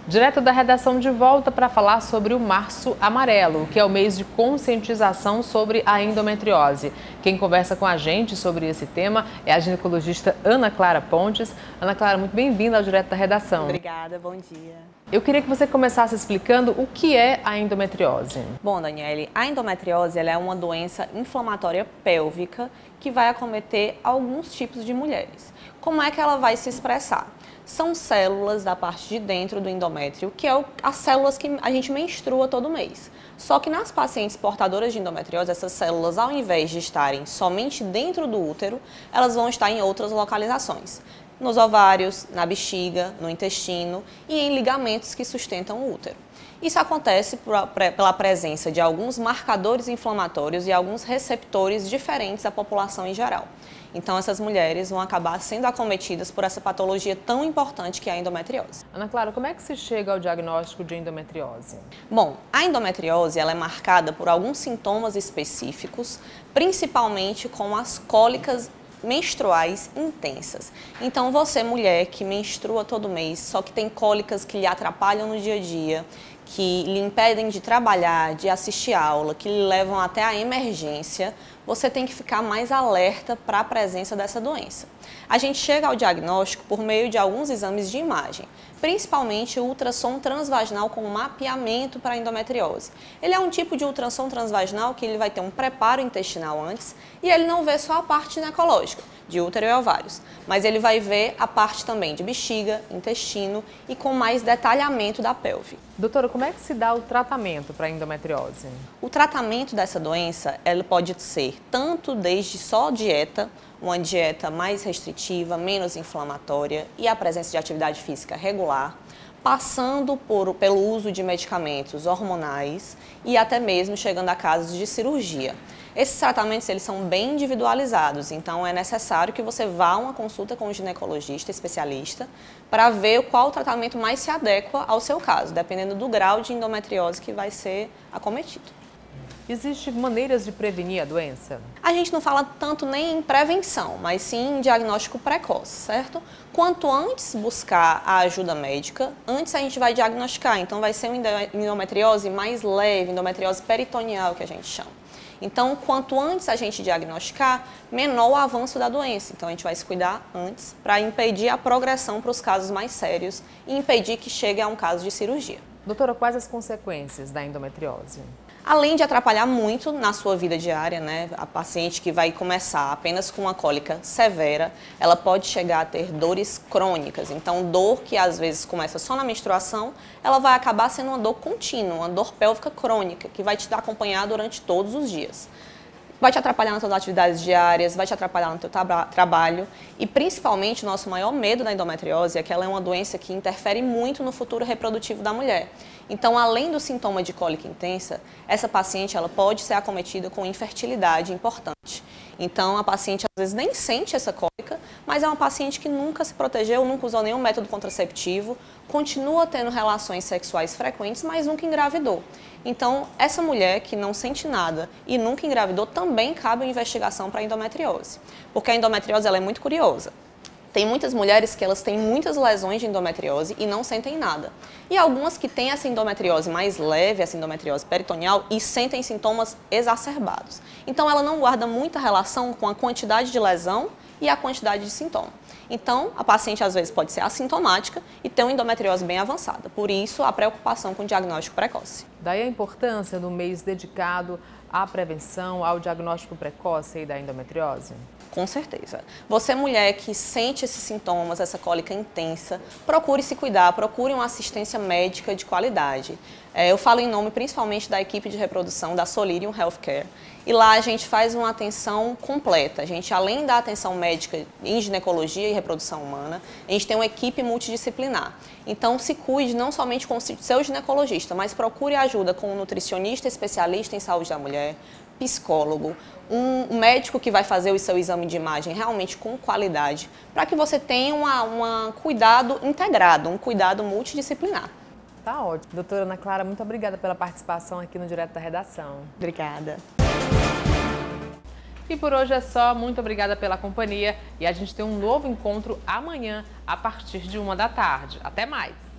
Direto da redação de volta para falar sobre o Março Amarelo, que é o mês de conscientização sobre a endometriose. Quem conversa com a gente sobre esse tema é a ginecologista Ana Clara Pontes. Ana Clara, muito bem-vinda ao Direto da Redação. Obrigada, bom dia. Eu queria que você começasse explicando o que é a endometriose. Bom, Daniele, a endometriose ela é uma doença inflamatória pélvica que vai acometer alguns tipos de mulheres. Como é que ela vai se expressar? São células da parte de dentro do endométrio, que é as células que a gente menstrua todo mês. Só que nas pacientes portadoras de endometriose, essas células, ao invés de estarem somente dentro do útero, elas vão estar em outras localizações. Nos ovários, na bexiga, no intestino e em ligamentos que sustentam o útero. Isso acontece pela presença de alguns marcadores inflamatórios e alguns receptores diferentes da população em geral. Então, essas mulheres vão acabar sendo acometidas por essa patologia tão importante que é a endometriose. Ana Clara, como é que se chega ao diagnóstico de endometriose? Bom, a endometriose ela é marcada por alguns sintomas específicos, principalmente com as cólicas menstruais intensas. Então, você, mulher que menstrua todo mês, só que tem cólicas que lhe atrapalham no dia a dia, que lhe impedem de trabalhar, de assistir aula, que lhe levam até a emergência, você tem que ficar mais alerta para a presença dessa doença. A gente chega ao diagnóstico por meio de alguns exames de imagem, principalmente o ultrassom transvaginal com mapeamento para a endometriose. Ele é um tipo de ultrassom transvaginal que ele vai ter um preparo intestinal antes e ele não vê só a parte ginecológica, de útero e ovários, mas ele vai ver a parte também de bexiga, intestino e com mais detalhamento da pelve. Doutora, como é que se dá o tratamento para a endometriose? O tratamento dessa doença, ele pode ser tanto desde só dieta, uma dieta mais restritiva, menos inflamatória e a presença de atividade física regular, passando pelo uso de medicamentos hormonais e até mesmo chegando a casos de cirurgia. Esses tratamentos eles são bem individualizados, então é necessário que você vá a uma consulta com um ginecologista especialista para ver qual o tratamento mais se adequa ao seu caso, dependendo do grau de endometriose que vai ser acometido. Existem maneiras de prevenir a doença? A gente não fala tanto nem em prevenção, mas sim em diagnóstico precoce, certo? Quanto antes buscar a ajuda médica, antes a gente vai diagnosticar. Então vai ser uma endometriose mais leve, endometriose peritoneal que a gente chama. Então, quanto antes a gente diagnosticar, menor o avanço da doença. Então, a gente vai se cuidar antes para impedir a progressão para os casos mais sérios e impedir que chegue a um caso de cirurgia. Doutora, quais as consequências da endometriose? Além de atrapalhar muito na sua vida diária, né, a paciente que vai começar apenas com uma cólica severa, ela pode chegar a ter dores crônicas. Então, dor que às vezes começa só na menstruação, ela vai acabar sendo uma dor contínua, uma dor pélvica crônica, que vai te acompanhar durante todos os dias. Vai te atrapalhar nas suas atividades diárias, vai te atrapalhar no teu trabalho e principalmente o nosso maior medo da endometriose é que ela é uma doença que interfere muito no futuro reprodutivo da mulher. Então, além do sintoma de cólica intensa, essa paciente ela pode ser acometida com infertilidade importante. Então, a paciente às vezes nem sente essa cólica, mas é uma paciente que nunca se protegeu, nunca usou nenhum método contraceptivo, continua tendo relações sexuais frequentes, mas nunca engravidou. Então, essa mulher que não sente nada e nunca engravidou, também cabe uma investigação para a endometriose. Porque a endometriose ela é muito curiosa. Tem muitas mulheres que elas têm muitas lesões de endometriose e não sentem nada. E algumas que têm essa endometriose mais leve, essa endometriose peritoneal, e sentem sintomas exacerbados. Então, ela não guarda muita relação com a quantidade de lesão e a quantidade de sintoma. Então, a paciente às vezes pode ser assintomática e ter uma endometriose bem avançada. Por isso, a preocupação com o diagnóstico precoce. Daí a importância do mês dedicado à prevenção, ao diagnóstico precoce aí da endometriose? Com certeza. Você, mulher que sente esses sintomas, essa cólica intensa, procure se cuidar, procure uma assistência médica de qualidade. Eu falo em nome principalmente da equipe de reprodução da Solirium Healthcare. E lá a gente faz uma atenção completa. A gente, além da atenção médica em ginecologia e reprodução humana, a gente tem uma equipe multidisciplinar. Então, se cuide não somente com o seu ginecologista, mas procure ajuda com um nutricionista especialista em saúde da mulher, psicólogo, um médico que vai fazer o seu exame de imagem realmente com qualidade, para que você tenha um cuidado integrado, um cuidado multidisciplinar. Tá ótimo. Doutora Ana Clara, muito obrigada pela participação aqui no Direto da Redação. Obrigada. E por hoje é só. Muito obrigada pela companhia. E a gente tem um novo encontro amanhã, a partir de 1 da tarde. Até mais!